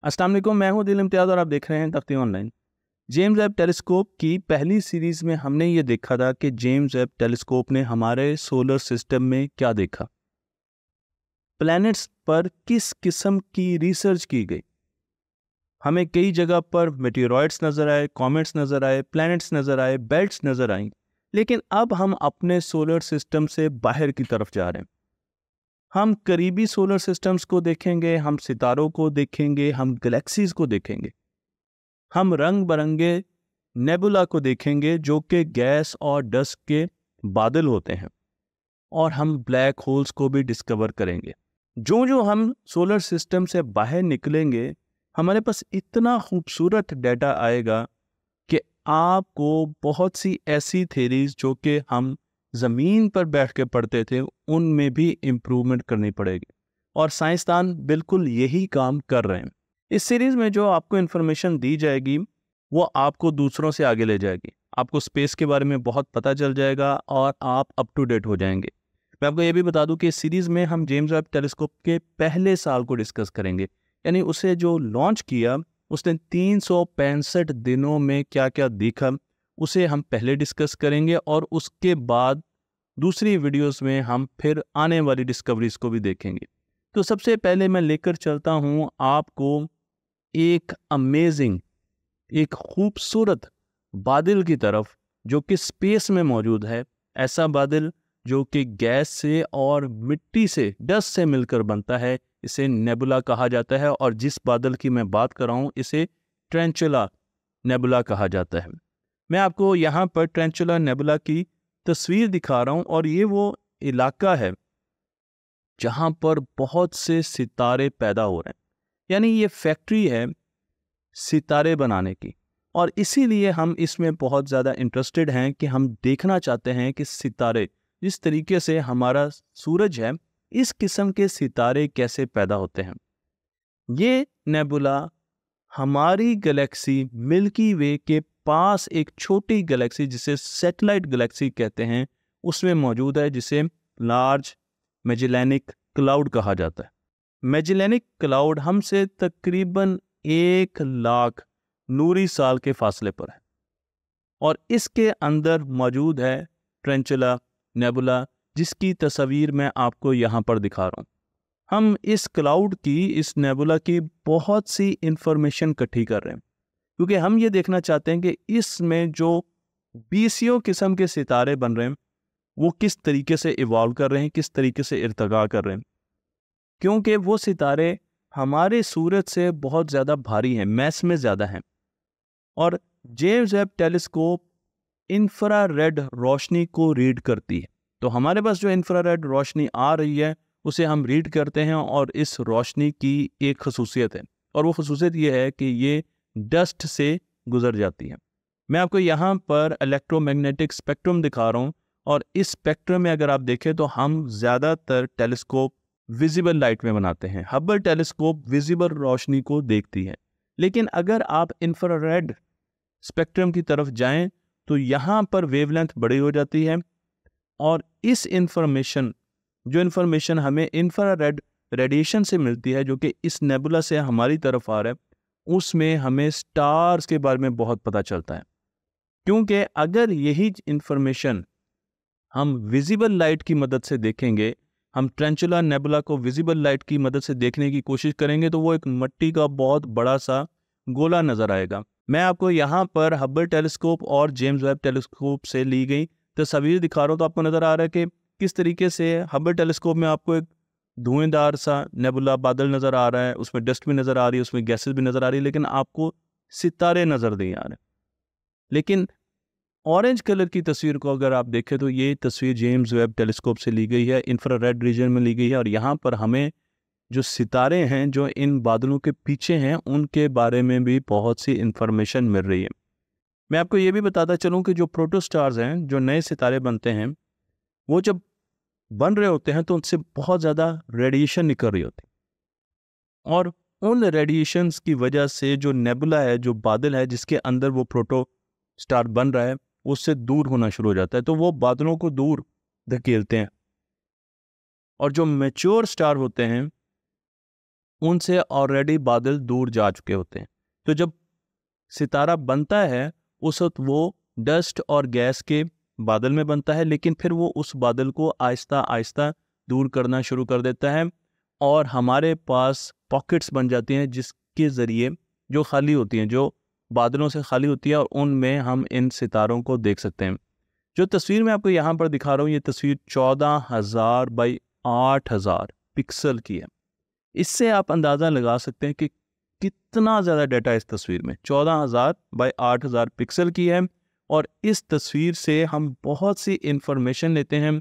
अस्सलाम वालेकुम, मैं हूं दिल इम्तियाज़ और आप देख रहे हैं तख्ती ऑनलाइन। जेम्स वेब टेलीस्कोप की पहली सीरीज में हमने ये देखा था कि जेम्स वेब टेलीस्कोप ने हमारे सोलर सिस्टम में क्या देखा, प्लैनेट्स पर किस किस्म की रिसर्च की गई। हमें कई जगह पर मेटेरॉइड्स नज़र आए, कॉमेट्स नज़र आए, प्लैनेट्स नज़र आए, बेल्ट्स नज़र आई। लेकिन अब हम अपने सोलर सिस्टम से बाहर की तरफ जा रहे हैं। हम करीबी सोलर सिस्टम्स को देखेंगे, हम सितारों को देखेंगे, हम गैलेक्सीज को देखेंगे, हम रंग बरंगे नेबुला को देखेंगे जो कि गैस और डस्ट के बादल होते हैं, और हम ब्लैक होल्स को भी डिस्कवर करेंगे। जो जो हम सोलर सिस्टम से बाहर निकलेंगे, हमारे पास इतना खूबसूरत डेटा आएगा कि आपको बहुत सी ऐसी थेरीज जो कि हम ज़मीन पर बैठ के पढ़ते थे उनमें भी इम्प्रूवमेंट करनी पड़ेगी, और साइंसदान बिल्कुल यही काम कर रहे हैं। इस सीरीज़ में जो आपको इन्फॉर्मेशन दी जाएगी वो आपको दूसरों से आगे ले जाएगी। आपको स्पेस के बारे में बहुत पता चल जाएगा और आप अप टू डेट हो जाएंगे। मैं आपको ये भी बता दूं कि इस सीरीज़ में हम जेम्स वेब टेलीस्कोप के पहले साल को डिस्कस करेंगे, यानी उसे जो लॉन्च किया उसने 365 दिनों में क्या क्या देखा उसे हम पहले डिस्कस करेंगे, और उसके बाद दूसरी वीडियोस में हम फिर आने वाली डिस्कवरीज को भी देखेंगे। तो सबसे पहले मैं लेकर चलता हूं आपको एक अमेजिंग, एक खूबसूरत बादल की तरफ जो कि स्पेस में मौजूद है। ऐसा बादल जो कि गैस से और मिट्टी से, डस्ट से मिलकर बनता है, इसे नेबुला कहा जाता है। और जिस बादल की मैं बात कर रहा हूँ इसे ट्रेंचुला नेबुला कहा जाता है। मैं आपको यहाँ पर ट्रेंचुला नेबुला की तस्वीर दिखा रहा हूँ, और ये वो इलाका है जहाँ पर बहुत से सितारे पैदा हो रहे हैं, यानी ये फैक्ट्री है सितारे बनाने की। और इसीलिए हम इसमें बहुत ज़्यादा इंटरेस्टेड हैं कि हम देखना चाहते हैं कि सितारे, जिस तरीके से हमारा सूरज है, इस किस्म के सितारे कैसे पैदा होते हैं। ये नेबुला हमारी गैलेक्सी मिल्की वे के पास एक छोटी गैलेक्सी जिसे सैटेलाइट गैलेक्सी कहते हैं उसमें मौजूद है, जिसे लार्ज मैजेलेनिक क्लाउड कहा जाता है। मैजेलेनिक क्लाउड हमसे तकरीबन 1 लाख नूरी साल के फासले पर है, और इसके अंदर मौजूद है ट्रेंचुला नेबुला, जिसकी तस्वीर मैं आपको यहाँ पर दिखा रहा हूँ। हम इस क्लाउड की, इस नेबुला की बहुत सी इंफॉर्मेशन इकट्ठी कर रहे हैं, क्योंकि हम ये देखना चाहते हैं कि इसमें जो बीसियों किस्म के सितारे बन रहे हैं वो किस तरीके से इवॉल्व कर रहे हैं, किस तरीके से इर्तका कर रहे हैं। क्योंकि वो सितारे हमारे सूरज से बहुत ज़्यादा भारी हैं, मैस में ज़्यादा हैं, और जेम्स वेब टेलीस्कोप इंफ्रारेड रोशनी को रीड करती है। तो हमारे पास जो इंफ्रारेड रोशनी आ रही है उसे हम रीड करते हैं, और इस रोशनी की एक खसूसियत है, और वो खसूसियत ये है कि ये डस्ट से गुजर जाती है। मैं आपको यहाँ पर इलेक्ट्रोमैग्नेटिक स्पेक्ट्रम दिखा रहा हूँ, और इस स्पेक्ट्रम में अगर आप देखें तो हम ज़्यादातर टेलीस्कोप विजिबल लाइट में बनाते हैं। हबल टेलीस्कोप विजिबल रोशनी को देखती है, लेकिन अगर आप इंफ्रारेड स्पेक्ट्रम की तरफ जाएं तो यहाँ पर वेवलेंथ बड़ी हो जाती है, और इस जो इन्फॉर्मेशन हमें इंफ्रारेड रेडिएशन से मिलती है, जो कि इस नेबुला से हमारी तरफ आ रहा है, उसमें हमें स्टार्स के बारे में बहुत पता चलता है। क्योंकि अगर यही इंफॉर्मेशन हम विजिबल लाइट की मदद से देखेंगे, हम ट्रेंचुला नेबुला को विजिबल लाइट की मदद से देखने की कोशिश करेंगे, तो वो एक मिट्टी का बहुत बड़ा सा गोला नजर आएगा। मैं आपको यहाँ पर हबल टेलीस्कोप और जेम्स वेब टेलीस्कोप से ली गई तस्वीर दिखा रहा हूँ, तो आपको नजर आ रहा है कि किस तरीके से हबल टेलीस्कोप में आपको एक धुएंधार सा नेबुला बादल नजर आ रहा है, उसमें डस्ट भी नजर आ रही है, उसमें गैसेस भी नजर आ रही है, लेकिन आपको सितारे नजर नहीं आ रहे। लेकिन ऑरेंज कलर की तस्वीर को अगर आप देखें तो ये तस्वीर जेम्स वेब टेलीस्कोप से ली गई है, इंफ्रारेड रीजन में ली गई है, और यहाँ पर हमें जो सितारे हैं जो इन बादलों के पीछे हैं उनके बारे में भी बहुत सी इंफॉर्मेशन मिल रही है। मैं आपको ये भी बताता चलूँ कि जो प्रोटोस्टार्स हैं, जो नए सितारे बनते हैं, वो जब बन रहे होते हैं तो उनसे बहुत ज़्यादा रेडिएशन निकल रही होती है, और उन रेडिएशंस की वजह से जो नेबुला है, जो बादल है जिसके अंदर वो प्रोटोस्टार बन रहा है, उससे दूर होना शुरू हो जाता है, तो वो बादलों को दूर धकेलते हैं। और जो मैच्योर स्टार होते हैं उनसे ऑलरेडी बादल दूर जा चुके होते हैं। तो जब सितारा बनता है उस वक्त वो डस्ट और गैस के बादल में बनता है, लेकिन फिर वो उस बादल को आहिस्ता आहिस्ता दूर करना शुरू कर देता है और हमारे पास पॉकेट्स बन जाती हैं जिसके ज़रिए जो खाली होती हैं, जो बादलों से खाली होती है, और उनमें हम इन सितारों को देख सकते हैं। जो तस्वीर मैं आपको यहाँ पर दिखा रहा हूँ, ये तस्वीर 14,000 बाई 8,000 पिक्सल की है। इससे आप अंदाज़ा लगा सकते हैं कि कितना ज़्यादा डाटा इस तस्वीर में। 14,000 बाई 8,000 पिक्सल की है और इस तस्वीर से हम बहुत सी इंफॉर्मेशन लेते हैं।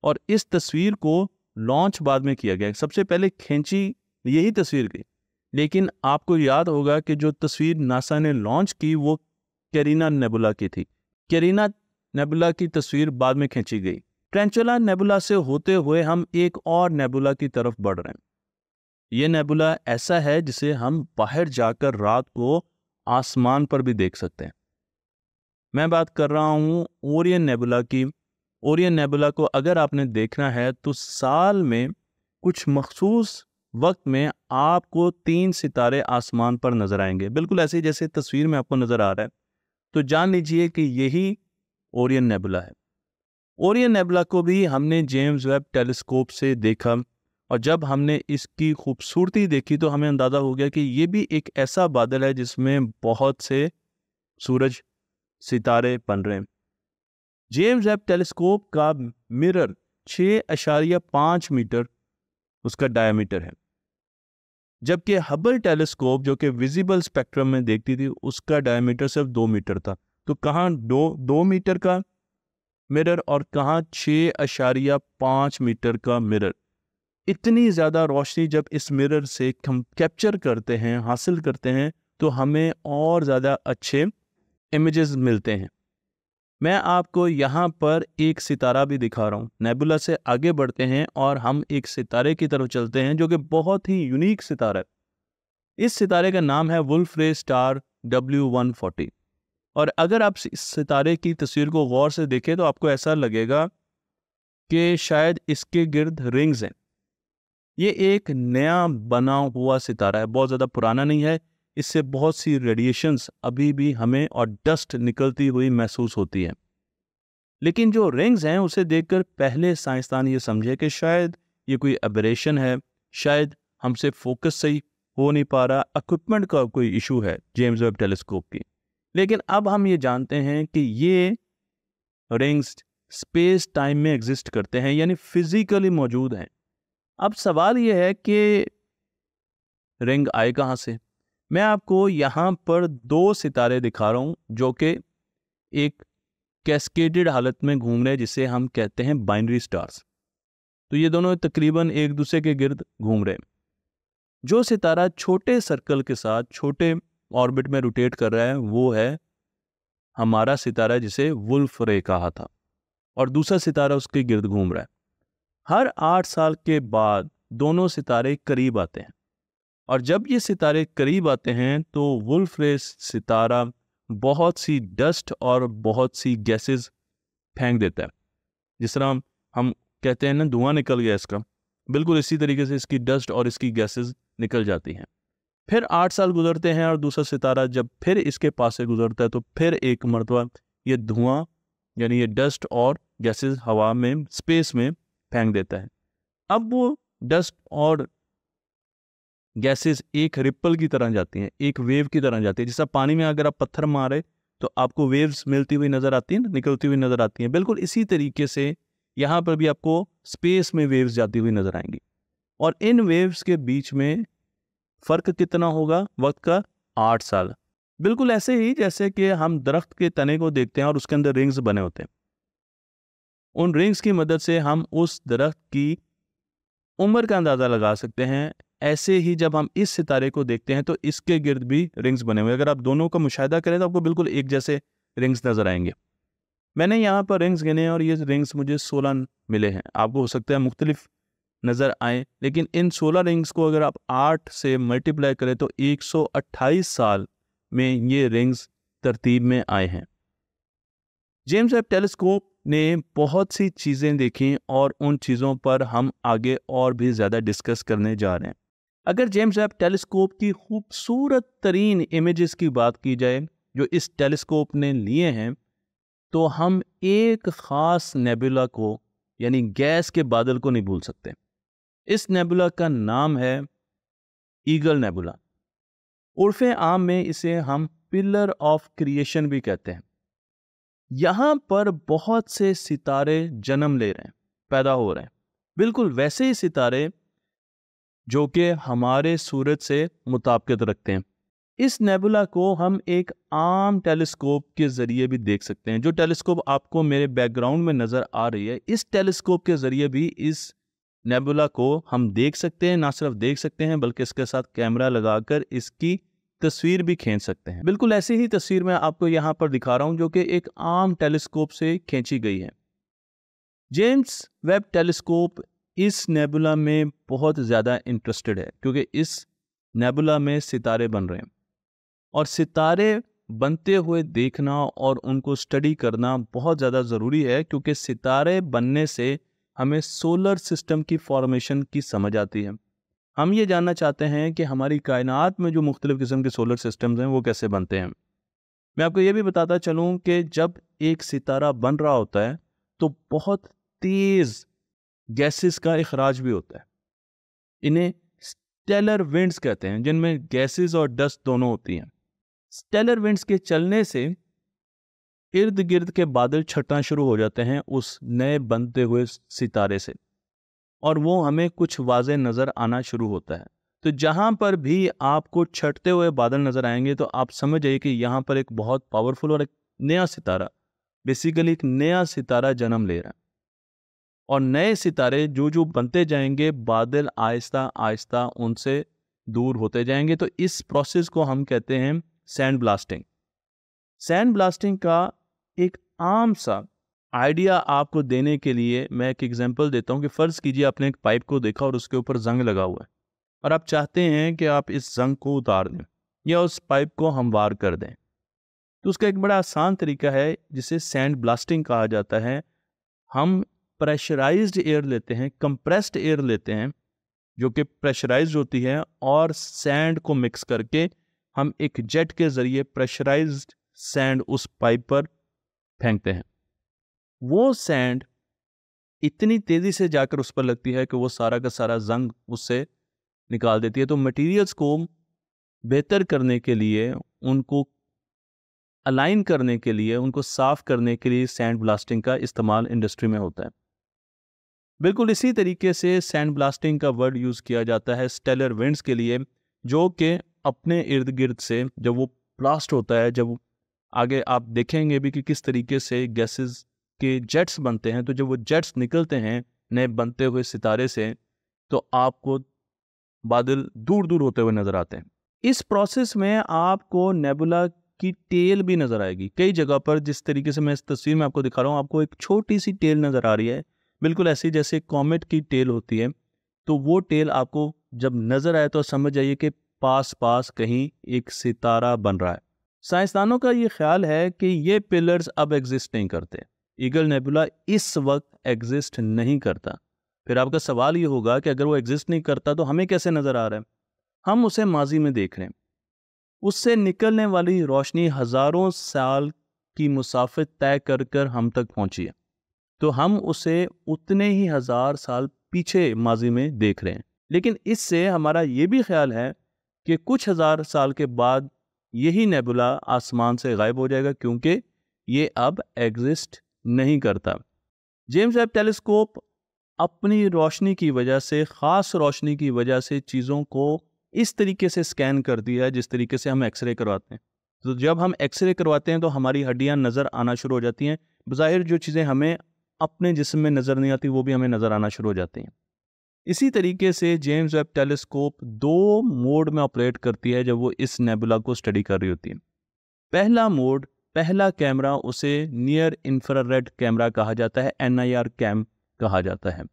और इस तस्वीर को लॉन्च बाद में किया गया, सबसे पहले खींची यही तस्वीर गई, लेकिन आपको याद होगा कि जो तस्वीर नासा ने लॉन्च की वो कैरिना नेबुला की थी। कैरिना नेबुला की तस्वीर बाद में खींची गई। ट्रेंचुला नेबुला से होते हुए हम एक और नेबुला की तरफ बढ़ रहे हैं। ये नेबुला ऐसा है जिसे हम बाहर जाकर रात को आसमान पर भी देख सकते हैं। मैं बात कर रहा हूँ ओरियन नेबुला की। ओरियन नेबुला को अगर आपने देखना है तो साल में कुछ मखसूस वक्त में आपको 3 सितारे आसमान पर नजर आएंगे, बिल्कुल ऐसे जैसे तस्वीर में आपको नजर आ रहा है। तो जान लीजिए कि यही ओरियन नेबुला है। ओरियन नेबुला को भी हमने जेम्स वेब टेलीस्कोप से देखा और जब हमने इसकी खूबसूरती देखी तो हमें अंदाज़ा हो गया कि ये भी एक ऐसा बादल है जिसमें बहुत से सूरज सितारे बन रहे हैं। जेम्स वेब टेलीस्कोप का मिरर 6.5 मीटर उसका डायमीटर है, जबकि हबल टेलीस्कोप जो कि विजिबल स्पेक्ट्रम में देखती थी उसका डायमीटर सिर्फ 2 मीटर था। तो कहाँ 2 मीटर का मिरर और कहाँ 6.5 मीटर का मिरर। इतनी ज़्यादा रोशनी जब इस मिरर से हम कैप्चर करते हैं, हासिल करते हैं, तो हमें और ज़्यादा अच्छे इमेजेस मिलते हैं। मैं आपको यहाँ पर एक सितारा भी दिखा रहा हूँ। नेबुला से आगे बढ़ते हैं और हम एक सितारे की तरफ चलते हैं जो कि बहुत ही यूनिक सितारा है। इस सितारे का नाम है वुल्फ्रे स्टार W140। और अगर आप इस सितारे की तस्वीर को गौर से देखें तो आपको ऐसा लगेगा कि शायद इसके गिर्द रिंग्स हैं। ये एक नया बना हुआ सितारा है, बहुत ज़्यादा पुराना नहीं है। इससे बहुत सी रेडिएशंस अभी भी हमें और डस्ट निकलती हुई महसूस होती है। लेकिन जो रिंग्स हैं उसे देखकर पहले साइंसदान ये समझे कि शायद ये कोई एबरेशन है, शायद हमसे फोकस सही हो नहीं पा रहा, इक्विपमेंट का कोई इशू है जेम्स वेब टेलीस्कोप की। लेकिन अब हम ये जानते हैं कि ये रिंग्स स्पेस टाइम में एग्जिस्ट करते हैं, यानी फिजिकली मौजूद हैं। अब सवाल ये है कि रिंग आए कहाँ से। मैं आपको यहाँ पर 2 सितारे दिखा रहा हूँ जो कि एक कैस्केडेड हालत में घूम रहे हैं, जिसे हम कहते हैं बाइनरी स्टार्स। तो ये दोनों तकरीबन एक दूसरे के गिर्द घूम रहे हैं। जो सितारा छोटे सर्कल के साथ छोटे ऑर्बिट में रोटेट कर रहा है वो है हमारा सितारा जिसे वुल्फ रे कहा था, और दूसरा सितारा उसके गिर्द घूम रहा है। हर 8 साल के बाद दोनों सितारे करीब आते हैं, और जब ये सितारे करीब आते हैं तो वुल्फ रे सितारा बहुत सी डस्ट और बहुत सी गैसेस फेंक देता है। जिस तरह हम कहते हैं ना धुआं निकल गया इसका, बिल्कुल इसी तरीके से इसकी डस्ट और इसकी गैसेस निकल जाती हैं। फिर 8 साल गुजरते हैं और दूसरा सितारा जब फिर इसके पास से गुजरता है तो फिर एक मरतबा ये धुआं यानी ये डस्ट और गैसेस हवा में स्पेस में फेंक देता है। अब वो डस्ट और गैसेस एक रिपल की तरह जाती हैं, एक वेव की तरह जाती है। जैसा पानी में अगर आप पत्थर मारे तो आपको वेव्स मिलती हुई नजर आती है, निकलती हुई नजर आती हैं। बिल्कुल इसी तरीके से यहाँ पर भी आपको स्पेस में वेव्स जाती हुई नजर आएंगी, और इन वेव्स के बीच में फर्क कितना होगा वक्त का? 8 साल। बिल्कुल ऐसे ही जैसे कि हम दरख्त के तने को देखते हैं और उसके अंदर रिंग्स बने होते हैं। उन रिंग्स की मदद से हम उस दरख्त की उम्र का अंदाज़ा लगा सकते हैं। ऐसे ही जब हम इस सितारे को देखते हैं तो इसके गिर्द भी रिंग्स बने हुए। अगर आप दोनों का मुशाहिदा करें तो आपको बिल्कुल एक जैसे रिंग्स नजर आएंगे। मैंने यहाँ पर रिंग्स गिने और ये रिंग्स मुझे 16 मिले हैं। आपको हो सकता है मुख्तलिफ नज़र आए, लेकिन इन 16 रिंग्स को अगर आप 8 से मल्टीप्लाई करें तो 128 साल में ये रिंग्स तरतीब में आए हैं। जेम्स वेब टेलीस्कोप ने बहुत सी चीज़ें देखी और उन चीज़ों पर हम आगे और भी ज़्यादा डिस्कस करने जा रहे हैं। अगर जेम्स वेब टेलीस्कोप की खूबसूरत तरीन इमेजेस की बात की जाए जो इस टेलीस्कोप ने लिए हैं, तो हम एक ख़ास नेबुला को यानी गैस के बादल को नहीं भूल सकते। इस नेबुला का नाम है ईगल नेबुला। उर्फ़े आम में इसे हम पिलर ऑफ क्रिएशन भी कहते हैं। यहाँ पर बहुत से सितारे जन्म ले रहे हैं, पैदा हो रहे हैं, बिल्कुल वैसे ही सितारे जो कि हमारे सूरज से मुताबिकत रखते हैं। इस नेबुला को हम एक आम टेलीस्कोप के ज़रिए भी देख सकते हैं। जो टेलीस्कोप आपको मेरे बैकग्राउंड में नज़र आ रही है, इस टेलीस्कोप के ज़रिए भी इस नेबुला को हम देख सकते हैं। ना सिर्फ देख सकते हैं बल्कि इसके साथ कैमरा लगाकर इसकी तस्वीर भी खींच सकते हैं। बिल्कुल ऐसी ही तस्वीर मैं आपको यहाँ पर दिखा रहा हूँ जो कि एक आम टेलीस्कोप से खींची गई है। जेम्स वेब टेलीस्कोप इस नेबुला में बहुत ज़्यादा इंटरेस्टेड है क्योंकि इस नेबुला में सितारे बन रहे हैं और सितारे बनते हुए देखना और उनको स्टडी करना बहुत ज़्यादा ज़रूरी है क्योंकि सितारे बनने से हमें सोलर सिस्टम की फॉर्मेशन की समझ आती है। हम ये जानना चाहते हैं कि हमारी कायनात में जो मुख्तलिफ़ किस्म के सोलर सिस्टम्स हैं वो कैसे बनते हैं। मैं आपको ये भी बताता चलूँ कि जब एक सितारा बन रहा होता है तो बहुत तेज़ गैसेस का इखराज भी होता है। इन्हें स्टेलर विंड्स कहते हैं जिनमें गैसेस और डस्ट दोनों होती हैं। स्टेलर विंड्स के चलने से इर्द गिर्द के बादल छटना शुरू हो जाते हैं उस नए बनते हुए सितारे से और वो हमें कुछ वाज़े नज़र आना शुरू होता है। तो जहाँ पर भी आपको छटते हुए बादल नज़र आएंगे तो आप समझ जाइए कि यहाँ पर एक बहुत पावरफुल और एक नया सितारा, बेसिकली एक नया सितारा जन्म ले रहा है। और नए सितारे जो जो बनते जाएंगे बादल आहिस्ता आहिस्ता उनसे दूर होते जाएंगे। तो इस प्रोसेस को हम कहते हैं सैंड ब्लास्टिंग। सैंड ब्लास्टिंग का एक आम सा आइडिया आपको देने के लिए मैं एक एग्जांपल देता हूँ कि फ़र्ज़ कीजिए आपने एक पाइप को देखा और उसके ऊपर जंग लगा हुआ है और आप चाहते हैं कि आप इस जंग को उतार दें या उस पाइप को हमवार कर दें। तो उसका एक बड़ा आसान तरीका है जिसे सैंड ब्लास्टिंग कहा जाता है। हम प्रेशराइज्ड एयर लेते हैं, कंप्रेस्ड एयर लेते हैं जो कि प्रेशराइज्ड होती है और सैंड को मिक्स करके हम एक जेट के ज़रिए प्रेशराइज्ड सैंड उस पाइप पर फेंकते हैं। वो सैंड इतनी तेज़ी से जाकर उस पर लगती है कि वो सारा का सारा जंग उससे निकाल देती है। तो मटेरियल्स को बेहतर करने के लिए, उनको अलाइन करने के लिए, उनको साफ़ करने के लिए सैंड ब्लास्टिंग का इस्तेमाल इंडस्ट्री में होता है। बिल्कुल इसी तरीके से सैंड ब्लास्टिंग का वर्ड यूज़ किया जाता है स्टेलर विंड्स के लिए जो कि अपने इर्द गिर्द से जब वो ब्लास्ट होता है, जब आगे आप देखेंगे भी कि किस तरीके से गैसेस के जेट्स बनते हैं, तो जब वो जेट्स निकलते हैं नए बनते हुए सितारे से तो आपको बादल दूर दूर होते हुए नज़र आते हैं। इस प्रोसेस में आपको नेबुला की टेल भी नज़र आएगी कई जगह पर। जिस तरीके से मैं इस तस्वीर में आपको दिखा रहा हूँ, आपको एक छोटी सी टेल नज़र आ रही है, बिल्कुल ऐसी जैसे कॉमेट की टेल होती है। तो वो टेल आपको जब नज़र आए तो समझ जाइए कि पास पास कहीं एक सितारा बन रहा है। साइंसदानों का ये ख्याल है कि ये पिलर्स अब एग्जिस्ट नहीं करते। ईगल नेबुला इस वक्त एग्जिस्ट नहीं करता। फिर आपका सवाल ये होगा कि अगर वो एग्जिस्ट नहीं करता तो हमें कैसे नज़र आ रहा है? हम उसे माजी में देख रहे हैं। उससे निकलने वाली रोशनी हज़ारों साल की मुसाफत तय कर कर हम तक पहुंची है, तो हम उसे उतने ही हज़ार साल पीछे माजी में देख रहे हैं। लेकिन इससे हमारा ये भी ख्याल है कि कुछ हज़ार साल के बाद यही नेबुला आसमान से गायब हो जाएगा क्योंकि ये अब एग्जिस्ट नहीं करता। जेम्स वेब टेलीस्कोप अपनी रोशनी की वजह से, ख़ास रोशनी की वजह से चीज़ों को इस तरीके से स्कैन कर दिया है जिस तरीके से हम एक्सरे करवाते हैं। तो जब हम एक्सरे करवाते हैं तो हमारी हड्डियां नज़र आना शुरू हो जाती हैं। बज़ाहिर जो चीज़ें हमें अपने जिस्म में नज़र नहीं आती वो भी हमें नज़र आना शुरू हो जाती हैं। इसी तरीके से जेम्स वेब टेलीस्कोप 2 मोड में ऑपरेट करती है जब वो इस नेबुला को स्टडी कर रही होती है। पहला मोड, पहला कैमरा उसे नियर इंफ्रारेड कैमरा कहा जाता है, NIR कैम कहा जाता है।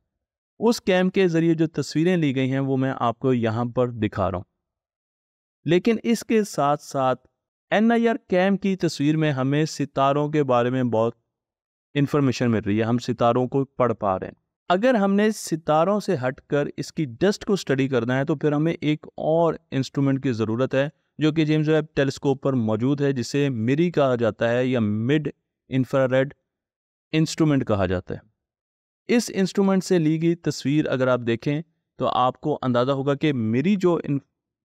उस कैम के ज़रिए जो तस्वीरें ली गई हैं वो मैं आपको यहाँ पर दिखा रहा हूँ। लेकिन इसके साथ साथ NIR कैम की तस्वीर में हमें सितारों के बारे में बहुत इन्फॉर्मेशन मिल रही है, हम सितारों को पढ़ पा रहे हैं। अगर हमने सितारों से हटकर इसकी डस्ट को स्टडी करना है तो फिर हमें एक और इंस्ट्रूमेंट की ज़रूरत है जो कि जेम्स वेब टेलीस्कोप पर मौजूद है, जिसे मिरी कहा जाता है या मिड इंफ्रारेड इंस्ट्रूमेंट कहा जाता है। इस इंस्ट्रूमेंट से ली गई तस्वीर अगर आप देखें तो आपको अंदाज़ा होगा कि मेरी जो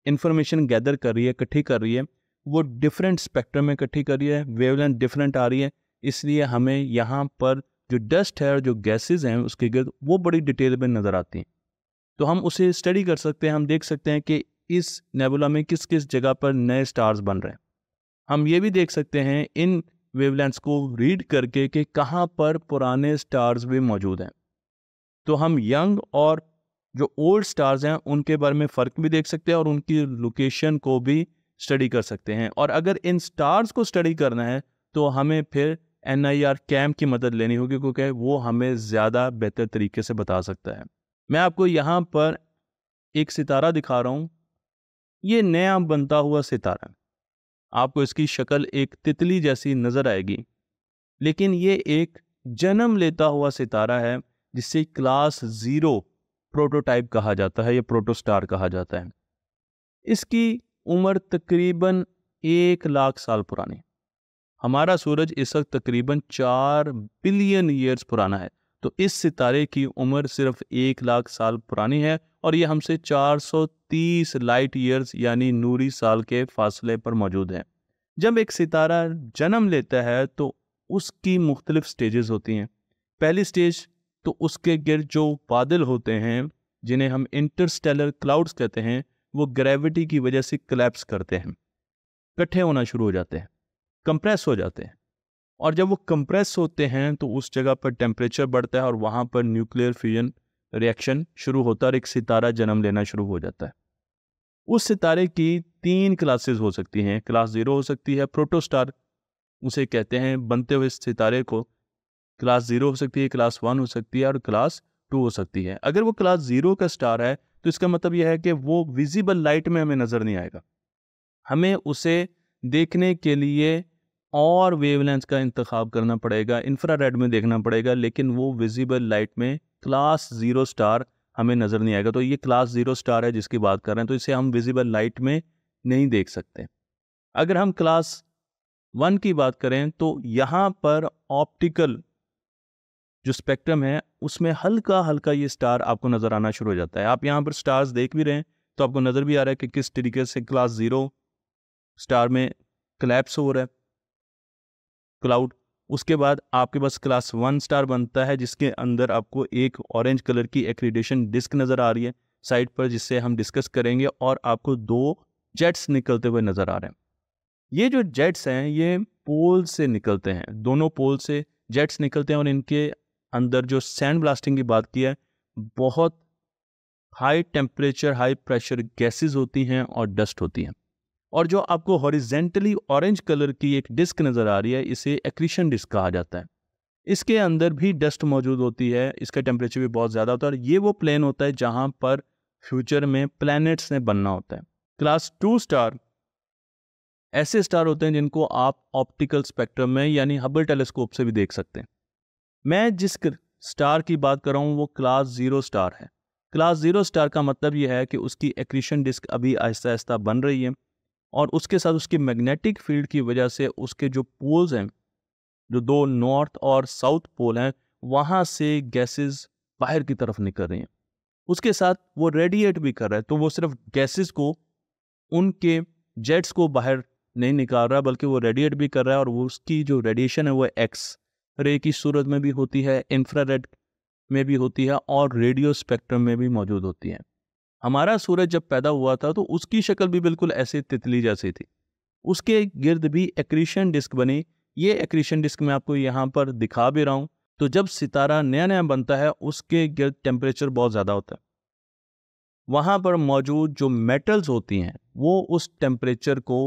इंफॉर्मेशन गैदर कर रही है, इकट्ठी कर रही है, वो डिफरेंट स्पेक्ट्रम में इकट्ठी कर रही है, वेवलेंथ डिफरेंट आ रही है। इसलिए हमें यहाँ पर जो डस्ट है और जो गैसेज हैं उसके गिर्द वो बड़ी डिटेल में नज़र आती हैं। तो हम उसे स्टडी कर सकते हैं, हम देख सकते हैं कि इस नेबुला में किस किस जगह पर नए स्टार्स बन रहे हैं। हम ये भी देख सकते हैं इन वेवलेंथ्स को रीड करके कि कहाँ पर पुराने स्टार्स भी मौजूद हैं। तो हम यंग और जो ओल्ड स्टार्स हैं उनके बारे में फ़र्क भी देख सकते हैं और उनकी लोकेशन को भी स्टडी कर सकते हैं। और अगर इन स्टार्स को स्टडी करना है तो हमें फिर NIR कैम की मदद लेनी होगी, क्योंकि वो हमें ज़्यादा बेहतर तरीके से बता सकता है। मैं आपको यहाँ पर एक सितारा दिखा रहा हूँ। ये नया बनता हुआ सितारा, आपको इसकी शक्ल एक तितली जैसी नज़र आएगी, लेकिन ये एक जन्म लेता हुआ सितारा है जिसे क्लास 0 प्रोटोटाइप कहा जाता है या प्रोटोस्टार कहा जाता है। इसकी उम्र तकरीबन 1 लाख साल पुरानी। हमारा सूरज इस वक्त तकरीबन 4 बिलियन ईयर्स पुराना है, तो इस सितारे की उम्र सिर्फ 1 लाख साल पुरानी है और ये हमसे 430 लाइट ईयर्स यानी नूरी साल के फासले पर मौजूद है। जब एक सितारा जन्म लेता है तो उसकी मुख्तलिफ स्टेजेस होती हैं। पहली स्टेज तो उसके गिर्द जो बादल होते हैं, जिन्हें हम इंटरस्टेलर क्लाउड्स कहते हैं, वो ग्रेविटी की वजह से कोलैप्स करते हैं, इकट्ठे होना शुरू हो जाते हैं, कंप्रेस हो जाते हैं। और जब वो कंप्रेस होते हैं तो उस जगह पर टेम्परेचर बढ़ता है और वहाँ पर न्यूक्लियर फ्यूजन रिएक्शन शुरू होता है और एक सितारा जन्म लेना शुरू हो जाता है। उस सितारे की 3 क्लासेस हो सकती हैं। क्लास 0 हो सकती है, प्रोटोस्टार उसे कहते हैं, बनते हुए सितारे को। क्लास 0 हो सकती है, क्लास 1 हो सकती है और क्लास 2 हो सकती है। अगर वो क्लास 0 का स्टार है तो इसका मतलब यह है कि वो विजिबल लाइट में हमें नज़र नहीं आएगा। हमें उसे देखने के लिए और वेवलेंथ का इंतखाब करना पड़ेगा, इंफ्रारेड में देखना पड़ेगा, लेकिन वो विजिबल लाइट में क्लास 0 स्टार हमें नज़र नहीं आएगा। तो ये क्लास 0 स्टार है जिसकी बात कर रहे हैं, तो इसे हम विजिबल लाइट में नहीं देख सकते। अगर हम क्लास 1 की बात करें तो यहाँ पर ऑप्टिकल जो स्पेक्ट्रम है उसमें हल्का हल्का ये स्टार आपको नज़र आना शुरू हो जाता है। आप यहाँ पर स्टार्स देख भी रहे हैं तो आपको नज़र भी आ रहा है कि किस तरीके से क्लास 0 स्टार में कोलैप्स हो रहा है क्लाउड। उसके बाद आपके पास क्लास 1 स्टार बनता है जिसके अंदर आपको एक ऑरेंज कलर की एक्रीडेशन डिस्क नज़र आ रही है साइड पर, जिससे हम डिस्कस करेंगे, और आपको 2 जेट्स निकलते हुए नज़र आ रहे हैं। ये जो जेट्स हैं ये पोल से निकलते हैं, दोनों पोल से जेट्स निकलते हैं और इनके अंदर जो सैंड ब्लास्टिंग की बात की है, बहुत high temperature high pressure gases होती हैं और डस्ट होती हैं। और जो आपको हॉरिजेंटली ऑरेंज कलर की एक डिस्क नज़र आ रही है, इसे एक्रीशन डिस्क कहा जाता है। इसके अंदर भी डस्ट मौजूद होती है, इसका टेम्परेचर भी बहुत ज़्यादा होता है और ये वो प्लेन होता है जहाँ पर फ्यूचर में प्लैनेट्स ने बनना होता है। क्लास 2 स्टार ऐसे स्टार होते हैं जिनको आप ऑप्टिकल स्पेक्ट्रम में यानी हबल टेलीस्कोप से भी देख सकते हैं। मैं जिस स्टार की बात कर रहा हूँ वो क्लास 0 स्टार है। क्लास 0 स्टार का मतलब ये है कि उसकी एक्रीशन डिस्क अभी आहिस्ता आहिस्ता बन रही है और उसके साथ उसकी मैग्नेटिक फील्ड की वजह से उसके जो पोल्स हैं, जो 2 नॉर्थ और साउथ पोल हैं, वहाँ से गैसेस बाहर की तरफ निकल रही हैं। उसके साथ वो रेडिएट भी कर रहा है, तो वो सिर्फ गैसेस को, उनके जेट्स को बाहर नहीं निकाल रहा बल्कि वो रेडिएट भी कर रहा है और वो उसकी जो रेडिएशन है वो एक्स रे की सूरत में भी होती है, इंफ्रारेड में भी होती है और रेडियो स्पेक्ट्रम में भी मौजूद होती है। हमारा सूरज जब पैदा हुआ था तो उसकी शक्ल भी बिल्कुल ऐसे तितली जैसी थी। उसके गिर्द भी एक्रीशन डिस्क बनी। ये एक्रीशन डिस्क मैं आपको यहाँ पर दिखा भी रहा हूँ। तो जब सितारा नया नया बनता है उसके गिर्द टेम्परेचर बहुत ज़्यादा होता है। वहाँ पर मौजूद जो मेटल्स होती हैं वो उस टेम्परेचर को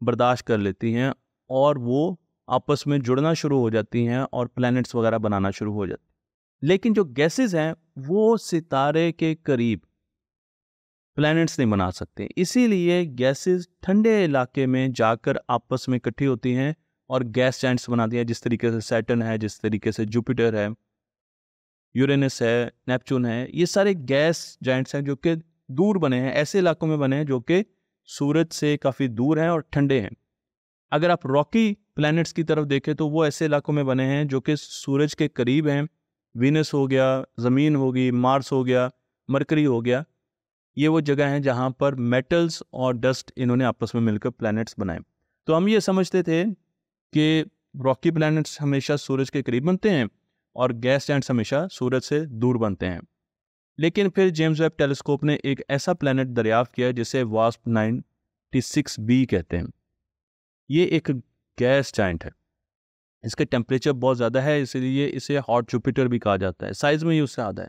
बर्दाश्त कर लेती हैं और वो आपस में जुड़ना शुरू हो जाती हैं और प्लैनेट्स वगैरह बनाना शुरू हो जाती हैं। लेकिन जो गैसेस हैं वो सितारे के करीब प्लैनेट्स नहीं बना सकते, इसीलिए गैसेस ठंडे इलाके में जाकर आपस में इकट्ठी होती हैं और गैस जाइंट्स बनाती हैं, जिस तरीके से सैटर्न है, जिस तरीके से जुपिटर है। यूरेनस है, नेपच्यून है, ये सारे गैस जाइंट्स हैं जो कि दूर बने हैं, ऐसे इलाकों में बने हैं जो कि सूरज से काफ़ी दूर हैं और ठंडे हैं। अगर आप रॉकी प्लैनेट्स की तरफ देखें तो वो ऐसे इलाकों में बने हैं जो कि सूरज के करीब हैं। वीनस हो गया, ज़मीन होगी, मार्स हो गया, मरकरी हो गया, ये वो जगह हैं जहाँ पर मेटल्स और डस्ट इन्होंने आपस में मिलकर प्लैनेट्स बनाए। तो हम ये समझते थे कि रॉकी प्लैनेट्स हमेशा सूरज के करीब बनते हैं और गैस जाइंट्स हमेशा सूरज से दूर बनते हैं। लेकिन फिर जेम्स वेब टेलीस्कोप ने एक ऐसा प्लैनेट दरियाफ्त किया जिसे वास्प 96b कहते हैं। ये एक गैस जाइंट है, इसका टेम्परेचर बहुत ज़्यादा है, इसलिए इसे हॉट जुपिटर भी कहा जाता है। साइज में ही उससे ज़्यादा है,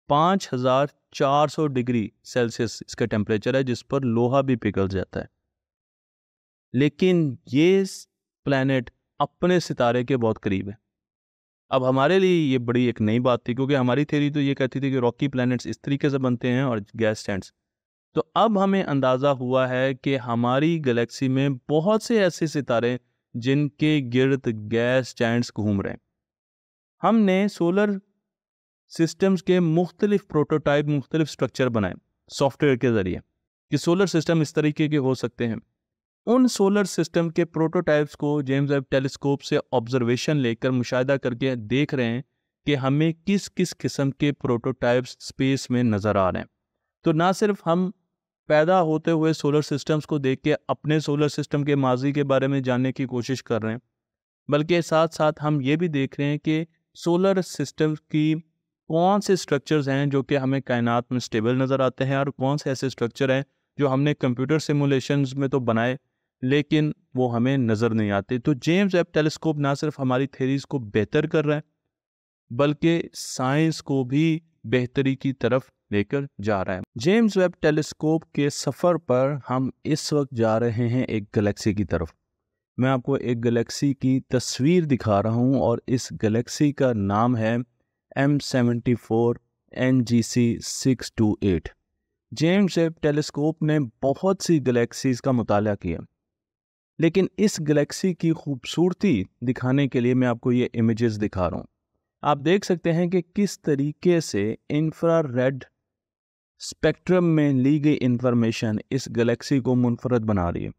5400 डिग्री सेल्सियस इसका टेम्परेचर है, जिस पर लोहा भी पिघल जाता है। लेकिन ये प्लैनेट अपने सितारे के बहुत करीब है। अब हमारे लिए ये बड़ी एक नई बात थी, क्योंकि हमारी थ्योरी तो ये कहती थी कि रॉकी प्लैनेट्स इस तरीके से बनते हैं और गैस जाइंट्स। तो अब हमें अंदाज़ा हुआ है कि हमारी गैलेक्सी में बहुत से ऐसे सितारे जिनके गिर्द गैस जाइंट्स घूम रहे हैं। हमने सोलर सिस्टम्स के मुख्तलिफ प्रोटोटाइप, मुख्तलिफ स्ट्रक्चर बनाए सॉफ्टवेयर के ज़रिए कि सोलर सिस्टम इस तरीके के हो सकते हैं। उन सोलर सिस्टम के प्रोटोटाइप्स को जेम्स वेब टेलीस्कोप से ऑब्जर्वेशन लेकर मुशाहिदा करके देख रहे हैं कि हमें किस किस किस्म के प्रोटोटाइप्स स्पेस में नज़र आ रहे हैं। तो ना सिर्फ हम पैदा होते हुए सोलर सिस्टम्स को देख के अपने सोलर सिस्टम के माजी के बारे में जानने की कोशिश कर रहे हैं, बल्कि साथ साथ हम ये भी देख रहे हैं कि सोलर सिस्टम की कौन से स्ट्रक्चर्स हैं जो कि हमें कायनात में स्टेबल नज़र आते हैं और कौन से ऐसे स्ट्रक्चर हैं जो हमने कंप्यूटर सिमुलेशंस में तो बनाए लेकिन वो हमें नज़र नहीं आते। तो जेम्स वेब टेलीस्कोप ना सिर्फ हमारी थ्योरीज को बेहतर कर रहा है, बल्कि साइंस को भी बेहतरी की तरफ लेकर जा रहा है। जेम्स वेब टेलीस्कोप के सफ़र पर हम इस वक्त जा रहे हैं एक गैलेक्सी की तरफ। मैं आपको एक गैलेक्सी की तस्वीर दिखा रहा हूँ और इस गैलेक्सी का नाम है M74 NGC 628। James Webb telescope ने बहुत सी गैलेक्सीज का मुताला किया, लेकिन इस गैलेक्सी की खूबसूरती दिखाने के लिए मैं आपको ये इमेजेस दिखा रहा हूँ। आप देख सकते हैं कि किस तरीके से इंफ्रारेड स्पेक्ट्रम में ली गई इंफॉर्मेशन इस गैलेक्सी को मुनफरद बना रही है।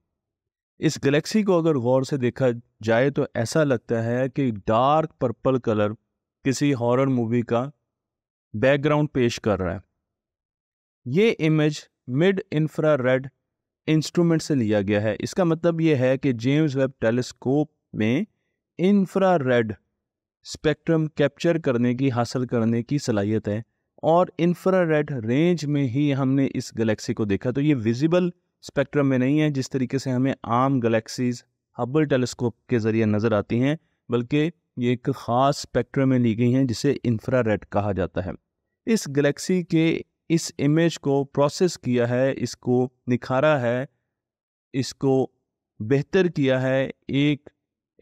इस गैलेक्सी को अगर गौर से देखा जाए तो ऐसा लगता है कि डार्क पर्पल कलर किसी हॉरर मूवी का बैकग्राउंड पेश कर रहा है। ये इमेज मिड इंफ्रारेड इंस्ट्रूमेंट से लिया गया है। इसका मतलब ये है कि जेम्स वेब टेलीस्कोप में इंफ्रारेड स्पेक्ट्रम कैप्चर करने की, हासिल करने की सलाहियत है और इंफ्रारेड रेंज में ही हमने इस गैलेक्सी को देखा। तो ये विजिबल स्पेक्ट्रम में नहीं है जिस तरीके से हमें आम गैलेक्सीज हबल टेलीस्कोप के ज़रिए नज़र आती हैं, बल्कि ये एक ख़ास स्पेक्ट्रम में ली गई हैं जिसे इंफ्रारेड कहा जाता है। इस गैलेक्सी के इस इमेज को प्रोसेस किया है, इसको निखारा है, इसको बेहतर किया है एक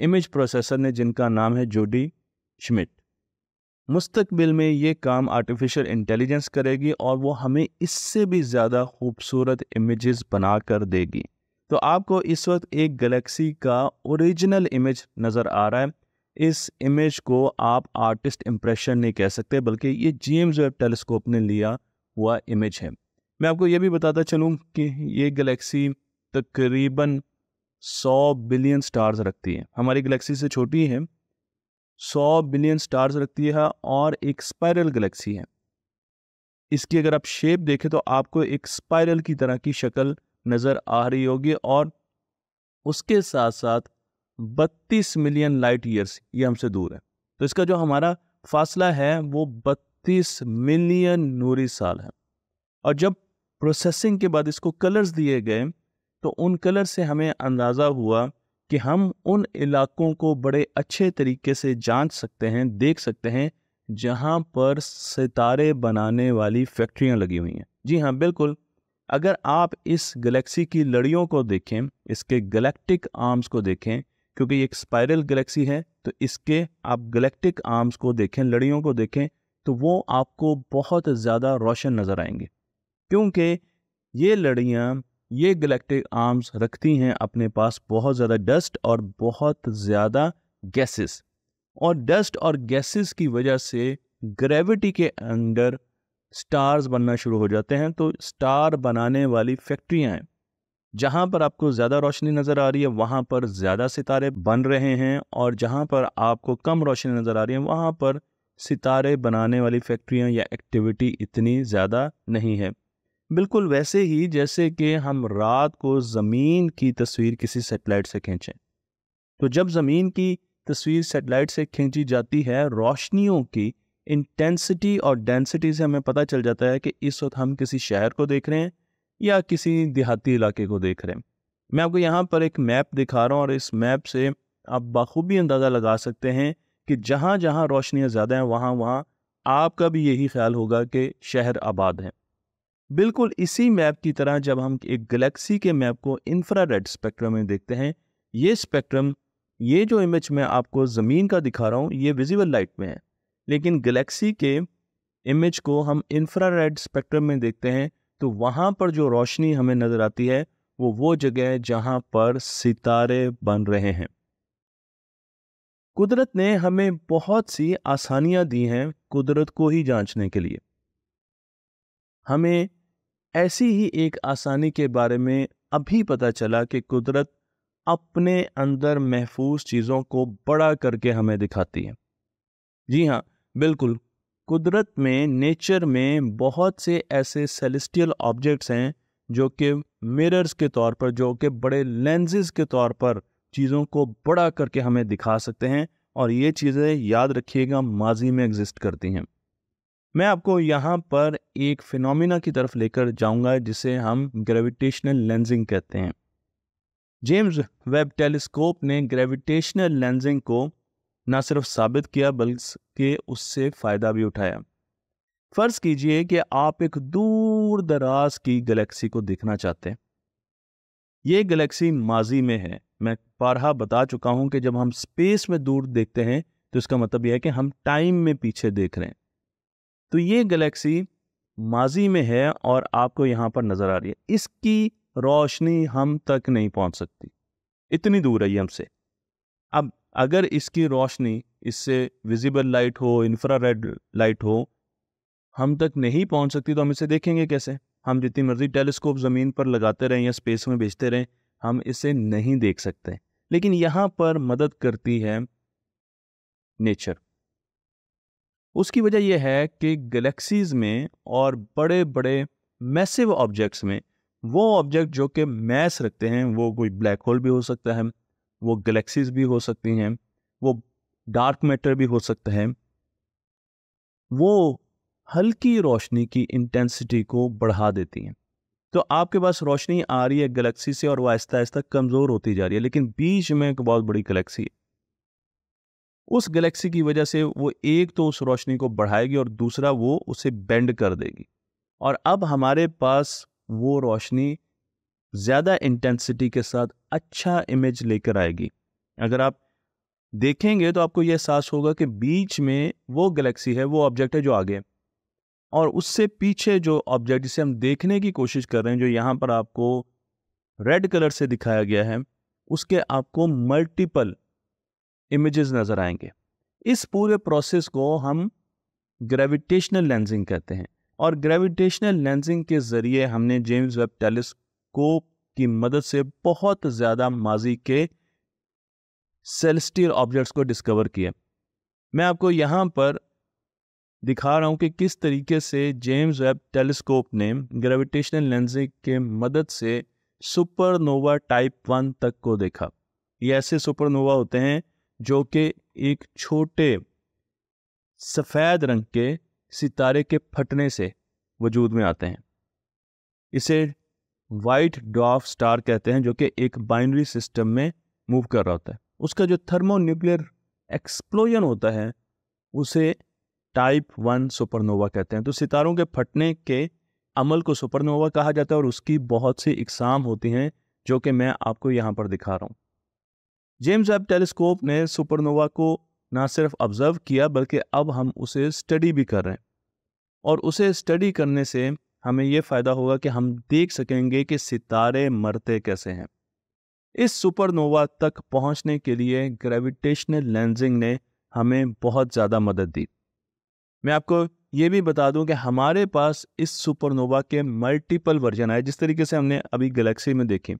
इमेज प्रोसेसर ने जिनका नाम है जोडी श्मिट। मुस्तकबिल में ये काम आर्टिफिशियल इंटेलिजेंस करेगी और वो हमें इससे भी ज़्यादा खूबसूरत इमेजेस बना कर देगी। तो आपको इस वक्त एक गैलेक्सी का ओरिजिनल इमेज नज़र आ रहा है। इस इमेज को आप आर्टिस्ट इम्प्रेशन नहीं कह सकते, बल्कि ये जेम्स वेब टेलीस्कोप ने लिया हुआ इमेज है। मैं आपको ये भी बताता चलूँ कि ये गैलेक्सी तकरीबन 100 बिलियन स्टार्स रखती है। हमारी गैलेक्सी से छोटी है, 100 बिलियन स्टार्स रखती है और एक स्पाइरल गैलेक्सी है। इसकी अगर आप शेप देखें तो आपको एक स्पाइरल की तरह की शक्ल नज़र आ रही होगी और उसके साथ साथ 32 मिलियन लाइट ईयर्स ये हमसे दूर है। तो इसका जो हमारा फासला है वो 32 मिलियन नूरी साल है। और जब प्रोसेसिंग के बाद इसको कलर्स दिए गए तो उन कलर से हमें अंदाज़ा हुआ कि हम उन इलाकों को बड़े अच्छे तरीके से जान सकते हैं, देख सकते हैं जहां पर सितारे बनाने वाली फैक्ट्रियां लगी हुई हैं। जी हाँ, बिल्कुल। अगर आप इस गैलेक्सी की लड़ियों को देखें, इसके गैलेक्टिक आर्म्स को देखें, क्योंकि ये एक स्पाइरल गैलेक्सी है तो इसके आप गैलेक्टिक आर्म्स को देखें, लड़ियों को देखें, तो वो आपको बहुत ज़्यादा रोशन नज़र आएंगे, क्योंकि ये लड़ियाँ, ये गैलेक्टिक आर्म्स रखती हैं अपने पास बहुत ज़्यादा डस्ट और बहुत ज़्यादा गैसेस। और डस्ट और गैसेस की वजह से ग्रेविटी के अंदर स्टार्स बनना शुरू हो जाते हैं। तो स्टार बनाने वाली फैक्ट्रियां हैं, जहां पर आपको ज़्यादा रोशनी नज़र आ रही है वहां पर ज़्यादा सितारे बन रहे हैं, और जहां पर आपको कम रोशनी नज़र आ रही है वहां पर सितारे बनाने वाली फैक्ट्रियां या एक्टिविटी इतनी ज़्यादा नहीं है। बिल्कुल वैसे ही जैसे कि हम रात को ज़मीन की तस्वीर किसी सैटेलाइट से खींचें, तो जब ज़मीन की तस्वीर सैटेलाइट से खींची जाती है, रोशनियों की इंटेंसिटी और डेंसिटी से हमें पता चल जाता है कि इस वक्त हम किसी शहर को देख रहे हैं या किसी देहाती इलाके को देख रहे हैं। मैं आपको यहाँ पर एक मैप दिखा रहा हूँ, और इस मैप से आप बखूबी अंदाज़ा लगा सकते हैं कि जहाँ जहाँ रोशनियाँ ज़्यादा हैं वहाँ वहाँ आपका भी यही ख्याल होगा कि शहर आबाद है। बिल्कुल इसी मैप की तरह जब हम एक गैलेक्सी के मैप को इंफ्रारेड स्पेक्ट्रम में देखते हैं, ये स्पेक्ट्रम, ये जो इमेज मैं आपको ज़मीन का दिखा रहा हूँ ये विजिबल लाइट में है, लेकिन गैलेक्सी के इमेज को हम इंफ्रारेड स्पेक्ट्रम में देखते हैं, तो वहाँ पर जो रोशनी हमें नज़र आती है वो जगह है जहाँ पर सितारे बन रहे हैं। कुदरत ने हमें बहुत सी आसानियाँ दी हैं कुदरत को ही जांचने के लिए। हमें ऐसी ही एक आसानी के बारे में अभी पता चला कि कुदरत अपने अंदर महफूज चीज़ों को बड़ा करके हमें दिखाती है। जी हाँ, बिल्कुल, कुदरत में, नेचर में बहुत से ऐसे सेलेस्टियल ऑब्जेक्ट्स हैं जो कि मिरर्स के तौर पर, जो कि बड़े लेंसेज के तौर पर चीज़ों को बड़ा करके हमें दिखा सकते हैं, और ये चीज़ें याद रखिएगा माजी में एग्जिस्ट करती हैं। मैं आपको यहाँ पर एक फिनोमिना की तरफ लेकर जाऊँगा जिसे हम ग्रेविटेशनल लेंसिंग कहते हैं। जेम्स वेब टेलीस्कोप ने ग्रेविटेशनल लेंसिंग को न सिर्फ साबित किया बल्कि उससे फ़ायदा भी उठाया। फ़र्ज़ कीजिए कि आप एक दूर दराज की गैलेक्सी को देखना चाहते हैं। ये गैलेक्सी माजी में है। मैं बारहा बता चुका हूँ कि जब हम स्पेस में दूर देखते हैं तो इसका मतलब यह है कि हम टाइम में पीछे देख रहे हैं। तो ये गैलेक्सी माजी में है और आपको यहाँ पर नज़र आ रही है। इसकी रोशनी हम तक नहीं पहुँच सकती, इतनी दूर है ये हमसे। अब अगर इसकी रोशनी, इससे विजिबल लाइट हो, इंफ्रारेड लाइट हो, हम तक नहीं पहुँच सकती, तो हम इसे देखेंगे कैसे? हम जितनी मर्जी टेलीस्कोप ज़मीन पर लगाते रहें या स्पेस में भेजते रहें, हम इसे नहीं देख सकते। लेकिन यहाँ पर मदद करती है नेचर। उसकी वजह यह है कि गैलेक्सीज में और बड़े बड़े मैसिव ऑब्जेक्ट्स में, वो ऑब्जेक्ट जो कि मैस रखते हैं, वो कोई ब्लैक होल भी हो सकता है, वो गैलेक्सीज भी हो सकती हैं, वो डार्क मैटर भी हो सकता है, वो हल्की रोशनी की इंटेंसिटी को बढ़ा देती हैं। तो आपके पास रोशनी आ रही है गैलेक्सी से और वो आहिस्ता आहिस्ता कमज़ोर होती जा रही है, लेकिन बीच में एक बहुत बड़ी गैलेक्सी है। उस गैलेक्सी की वजह से वो एक तो उस रोशनी को बढ़ाएगी और दूसरा वो उसे बेंड कर देगी, और अब हमारे पास वो रोशनी ज़्यादा इंटेंसिटी के साथ अच्छा इमेज लेकर आएगी। अगर आप देखेंगे तो आपको यह एहसास होगा कि बीच में वो गैलेक्सी है, वो ऑब्जेक्ट है जो आगे है, और उससे पीछे जो ऑब्जेक्ट जिसे हम देखने की कोशिश कर रहे हैं, जो यहाँ पर आपको रेड कलर से दिखाया गया है, उसके आपको मल्टीपल इमेजेस नज़र आएंगे। इस पूरे प्रोसेस को हम ग्रेविटेशनल लेंसिंग कहते हैं, और ग्रेविटेशनल लेंसिंग के ज़रिए हमने जेम्स वेब टेलीस्कोप की मदद से बहुत ज़्यादा माजी के सेलेस्टियल ऑब्जेक्ट्स को डिस्कवर किया। मैं आपको यहाँ पर दिखा रहा हूँ कि किस तरीके से जेम्स वेब टेलीस्कोप ने ग्रेविटेशनल लेंसिंग के मदद से सुपरनोवा टाइप 1 तक को देखा। ये ऐसे सुपरनोवा होते हैं जो कि एक छोटे सफ़ेद रंग के सितारे के फटने से वजूद में आते हैं। इसे वाइट ड्वार्फ स्टार कहते हैं, जो कि एक बाइनरी सिस्टम में मूव कर रहा होता है। उसका जो थर्मोन्यूक्लियर एक्सप्लोजन होता है उसे टाइप 1 सुपरनोवा कहते हैं। तो सितारों के फटने के अमल को सुपरनोवा कहा जाता है, और उसकी बहुत सी इकसाम होती हैं जो कि मैं आपको यहाँ पर दिखा रहा हूँ। जेम्स वेब टेलीस्कोप ने सुपरनोवा को ना सिर्फ ऑब्जर्व किया बल्कि अब हम उसे स्टडी भी कर रहे हैं, और उसे स्टडी करने से हमें यह फ़ायदा होगा कि हम देख सकेंगे कि सितारे मरते कैसे हैं। इस सुपरनोवा तक पहुंचने के लिए ग्रेविटेशनल लेंसिंग ने हमें बहुत ज़्यादा मदद दी। मैं आपको ये भी बता दूं कि हमारे पास इस सुपरनोवा के मल्टीपल वर्जन आए, जिस तरीके से हमने अभी गैलेक्सी में देखे।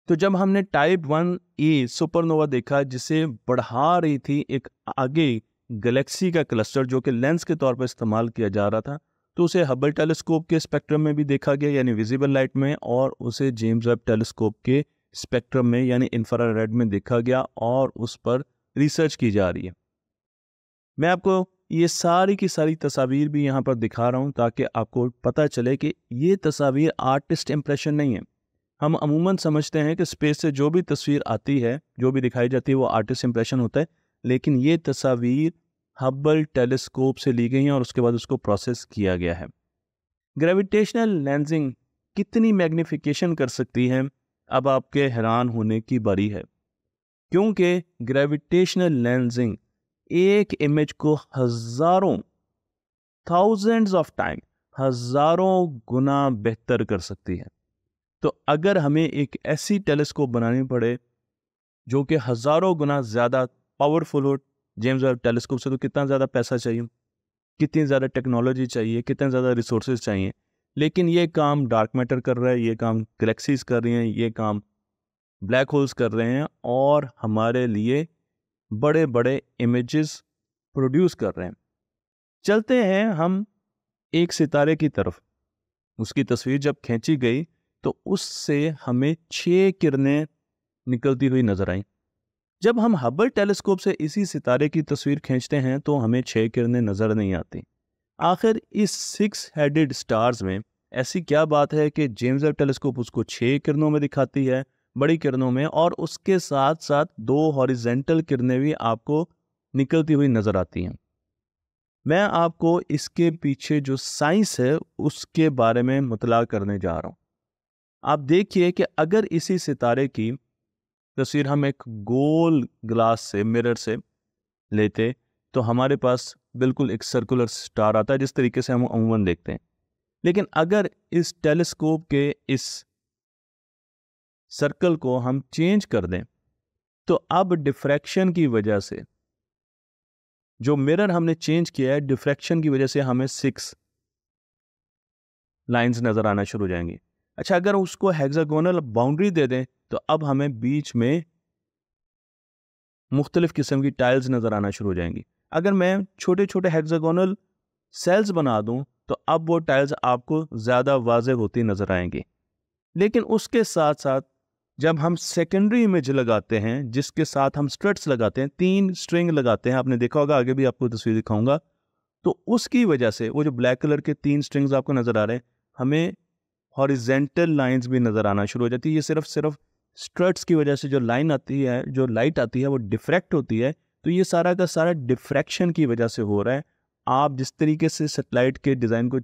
तो जब हमने टाइप 1A सुपरनोवा देखा, जिसे बढ़ा रही थी एक आगे गैलेक्सी का क्लस्टर जो कि लेंस के तौर पर इस्तेमाल किया जा रहा था, तो उसे हबल टेलीस्कोप के स्पेक्ट्रम में भी देखा गया यानी विजिबल लाइट में, और उसे जेम्स वेब टेलीस्कोप के स्पेक्ट्रम में यानी इंफ्रारेड में देखा गया, और उस पर रिसर्च की जा रही है। मैं आपको ये सारी की सारी तस्वीर भी यहाँ पर दिखा रहा हूँ ताकि आपको पता चले कि ये तस्वीर आर्टिस्ट इम्प्रेशन नहीं है। हम अमूमन समझते हैं कि स्पेस से जो भी तस्वीर आती है, जो भी दिखाई जाती है, वो आर्टिस्ट इम्प्रेशन होता है, लेकिन ये तस्वीर हबल टेलीस्कोप से ली गई हैं और उसके बाद उसको प्रोसेस किया गया है। ग्रेविटेशनल लेंसिंग कितनी मैग्निफिकेशन कर सकती है, अब आपके हैरान होने की बारी है, क्योंकि ग्रेविटेशनल लेंसिंग एक इमेज को थाउजेंड्स ऑफ टाइम, हजारों गुना बेहतर कर सकती है। तो अगर हमें एक ऐसी टेलीस्कोप बनानी पड़े जो कि हजारों गुना ज़्यादा पावरफुल हो जेम्स वेब टेलीस्कोप से, तो कितना ज़्यादा पैसा चाहिए, कितनी ज़्यादा टेक्नोलॉजी चाहिए, कितने ज़्यादा रिसोर्सेज चाहिए। लेकिन ये काम डार्क मैटर कर रहा है, ये काम गैलेक्सीज कर रही हैं, ये काम ब्लैक होल्स कर रहे हैं, और हमारे लिए बड़े बड़े इमेजेस प्रोड्यूस कर रहे हैं। चलते हैं हम एक सितारे की तरफ। उसकी तस्वीर जब खींची गई तो उससे हमें 6 किरणें निकलती हुई नजर आई। जब हम हबल टेलीस्कोप से इसी सितारे की तस्वीर खींचते हैं तो हमें 6 किरणें नजर नहीं आती। आखिर इस 6 हेडेड स्टार्स में ऐसी क्या बात है कि जेम्स वेब टेलीस्कोप उसको 6 किरणों में दिखाती है, बड़ी किरणों में, और उसके साथ साथ 2 हॉरिजेंटल किरणें भी आपको निकलती हुई नजर आती हैं। मैं आपको इसके पीछे जो साइंस है उसके बारे में मुतला करने जा रहा हूं। आप देखिए कि अगर इसी सितारे की तस्वीर हम एक गोल ग्लास से, मिरर से लेते, तो हमारे पास बिल्कुल एक सर्कुलर स्टार आता है जिस तरीके से हम अमूमन देखते हैं। लेकिन अगर इस टेलीस्कोप के इस सर्कल को हम चेंज कर दें, तो अब डिफ्रैक्शन की वजह से जो मिरर हमने चेंज किया है, डिफ्रैक्शन की वजह से हमें 6 लाइंस नजर आना शुरू हो जाएंगी। अच्छा, अगर उसको हेक्सागोनल बाउंड्री दे दें तो अब हमें बीच में मुख्तलिफ किस्म की टाइल्स नजर आना शुरू हो जाएंगी। अगर मैं छोटे छोटे हेक्सागोनल सेल्स बना दूं तो अब वो टाइल्स आपको ज़्यादा वाज़ेह होती नजर आएंगी। लेकिन उसके साथ साथ जब हम सेकेंडरी इमेज लगाते हैं, जिसके साथ हम स्ट्रट्स लगाते हैं, 3 स्ट्रिंग लगाते हैं, आपने देखा होगा, आगे भी आपको तस्वीर दिखाऊंगा, तो उसकी वजह से वो जो ब्लैक कलर के 3 स्ट्रिंग्स आपको नजर आ रहे हैं, हमें हॉरिजेंटल लाइंस भी नजर आना शुरू हो जाती है। ये सिर्फ स्ट्रट्स की वजह से जो लाइन आती है, जो लाइट आती है, वो डिफ्रैक्ट होती है। तो ये सारा का सारा डिफ्रैक्शन की वजह से हो रहा है। आप जिस तरीके से सैटेलाइट के डिज़ाइन को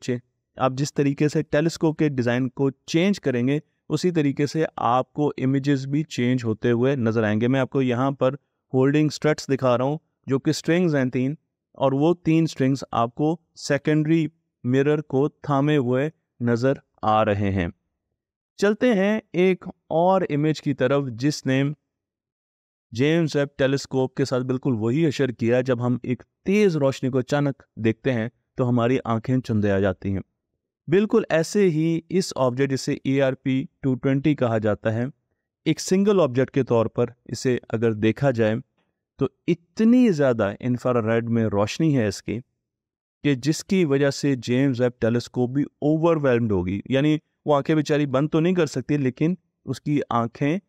आप जिस तरीके से टेलीस्कोप के डिज़ाइन को चेंज करेंगे, उसी तरीके से आपको इमेजेस भी चेंज होते हुए नजर आएंगे। मैं आपको यहाँ पर होल्डिंग स्ट्रट्स दिखा रहा हूँ जो कि स्ट्रिंग्स हैं 3, और वो 3 स्ट्रिंग्स आपको सेकेंडरी मिरर को थामे हुए नजर आ रहे हैं। चलते हैं एक और इमेज की तरफ जिसने जेम्स वेब टेलीस्कोप के साथ बिल्कुल वही असर किया। जब हम एक तेज रोशनी को अचानक देखते हैं तो हमारी आंखें चुंधिया जाती हैं। बिल्कुल ऐसे ही इस ऑब्जेक्ट, जिसे ERP-220 कहा जाता है, एक सिंगल ऑब्जेक्ट के तौर पर इसे अगर देखा जाए तो इतनी ज़्यादा इंफ्रारेड में रोशनी है इसकी कि जिसकी वजह से जेम्स वेब टेलीस्कोप भी ओवरवेल्म्ड होगी। यानी वो आंखें बेचारी बंद तो नहीं कर सकती, लेकिन उसकी आंखें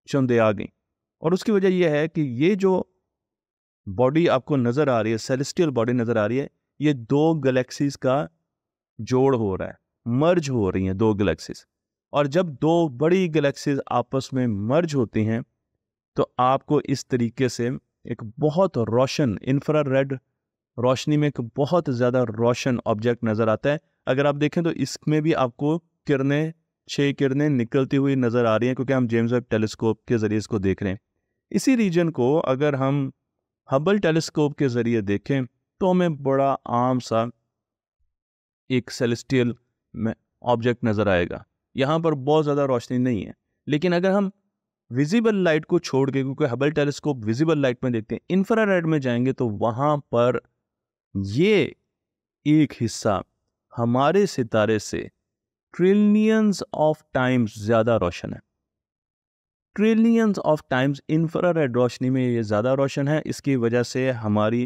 चुंधिया गई। और उसकी वजह यह है कि ये जो बॉडी आपको नज़र आ रही है, सेलेस्टियल बॉडी नज़र आ रही है, ये 2 गैलेक्सीज का जोड़ हो रहा है, मर्ज हो रही हैं 2 गैलेक्सीज। और जब 2 बड़ी गैलेक्सीज आपस में मर्ज होती हैं तो आपको इस तरीके से एक बहुत रोशन इंफ्रारेड रोशनी में एक बहुत ज़्यादा रोशन ऑब्जेक्ट नज़र आता है। अगर आप देखें तो इसमें भी आपको 6 किरणें निकलती हुई नज़र आ रही हैं, क्योंकि हम जेम्स वेब टेलीस्कोप के ज़रिए इसको देख रहे हैं। इसी रीजन को अगर हम हबल टेलीस्कोप के ज़रिए देखें तो हमें बड़ा आम सा एक सेलेस्टियल ऑब्जेक्ट नज़र आएगा। यहाँ पर बहुत ज़्यादा रोशनी नहीं है। लेकिन अगर हम विजिबल लाइट को छोड़ के, क्योंकि हबल टेलीस्कोप विजिबल लाइट में देखते हैं, इंफ्रारेड में जाएंगे तो वहाँ पर ये एक हिस्सा हमारे सितारे से ट्रिलियंस ऑफ टाइम्स ज़्यादा रोशन है। ट्रिलियंस ऑफ टाइम्स इंफ्रारेड रोशनी में ये ज़्यादा रोशन है। इसकी वजह से हमारी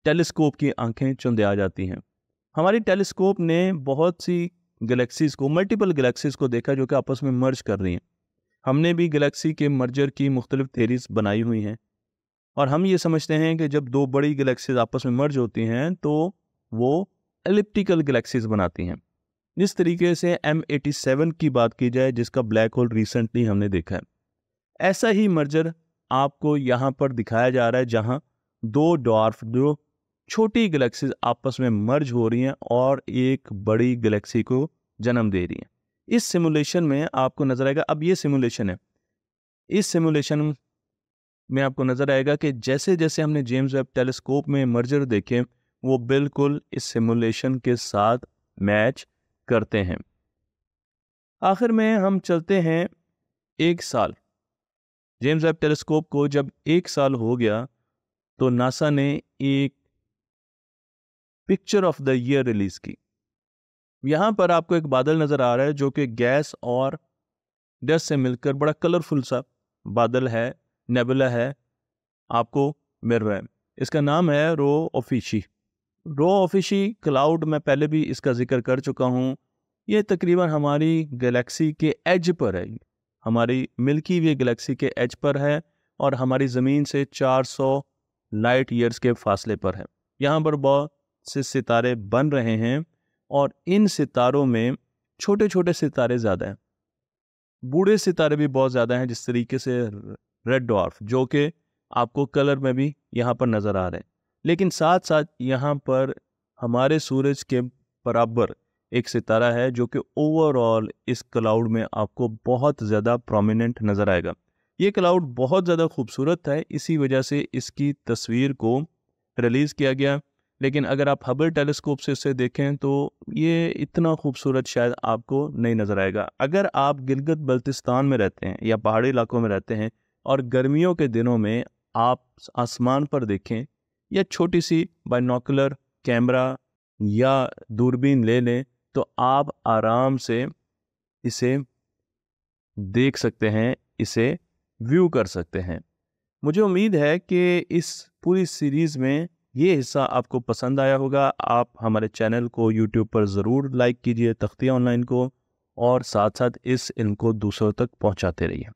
टेलीस्कोप की आंखें चुंधिया जाती हैं। हमारी टेलीस्कोप ने बहुत सी गैलेक्सीज़ को, मल्टीपल गैलेक्सीज़ को देखा जो कि आपस में मर्ज कर रही हैं। हमने भी गैलेक्सी के मर्जर की मुख्तलिफ थेरीज बनाई हुई हैं और हम ये समझते हैं कि जब दो बड़ी गैलेक्सीज आपस में मर्ज होती हैं तो वो एलिप्टिकल गैलेक्सीज बनाती हैं। जिस तरीके से M87 की बात की जाए, जिसका ब्लैक होल रिसेंटली हमने देखा है, ऐसा ही मर्जर आपको यहाँ पर दिखाया जा रहा है, जहाँ दो डॉर्फ, दो छोटी गैलेक्सीज आपस में मर्ज हो रही हैं और एक बड़ी गैलेक्सी को जन्म दे रही हैं। इस सिमुलेशन में आपको नजर आएगा, अब ये सिमुलेशन है, इस सिमुलेशन में आपको नजर आएगा कि जैसे जैसे हमने जेम्स वेब टेलीस्कोप में मर्जर देखे, वो बिल्कुल इस सिमुलेशन के साथ मैच करते हैं। आखिर में हम चलते हैं 1 साल। जेम्स वेब टेलीस्कोप को जब 1 साल हो गया तो नासा ने एक picture of the year release की। यहाँ पर आपको एक बादल नजर आ रहा है जो कि गैस और डस्ट से मिलकर बड़ा कलरफुल सा बादल है, नेबुला है, आपको मिल रहा है। इसका नाम है रो ऑफिशी। रो ऑफिशी क्लाउड, मैं पहले भी इसका जिक्र कर चुका हूँ। ये तकरीबन हमारी गैलेक्सी के एज पर है, हमारी मिल्की वे गैलेक्सी के एज पर है और हमारी ज़मीन से 400 लाइट ईयर्स के फासले पर है। यहाँ पर बहुत से सितारे बन रहे हैं और इन सितारों में छोटे छोटे सितारे ज़्यादा हैं, बूढ़े सितारे भी बहुत ज़्यादा हैं, जिस तरीके से रेड डॉर्फ जो कि आपको कलर में भी यहाँ पर नज़र आ रहे हैं। लेकिन साथ साथ यहाँ पर हमारे सूरज के बराबर एक सितारा है जो कि ओवरऑल इस क्लाउड में आपको बहुत ज़्यादा प्रोमिनेंट नज़र आएगा। ये क्लाउड बहुत ज़्यादा खूबसूरत है, इसी वजह से इसकी तस्वीर को रिलीज़ किया गया। लेकिन अगर आप हबल टेलीस्कोप से इसे देखें तो ये इतना खूबसूरत शायद आपको नहीं नज़र आएगा। अगर आप गिलगित बल्तिस्तान में रहते हैं या पहाड़ी इलाकों में रहते हैं और गर्मियों के दिनों में आप आसमान पर देखें या छोटी सी बाइनोकुलर कैमरा या दूरबीन ले लें तो आप आराम से इसे देख सकते हैं, इसे व्यू कर सकते हैं। मुझे उम्मीद है कि इस पूरी सीरीज़ में ये हिस्सा आपको पसंद आया होगा। आप हमारे चैनल को YouTube पर ज़रूर लाइक कीजिए, तख्तियाँ ऑनलाइन को, और साथ साथ इस इल्म को दूसरों तक पहुँचाते रहिए।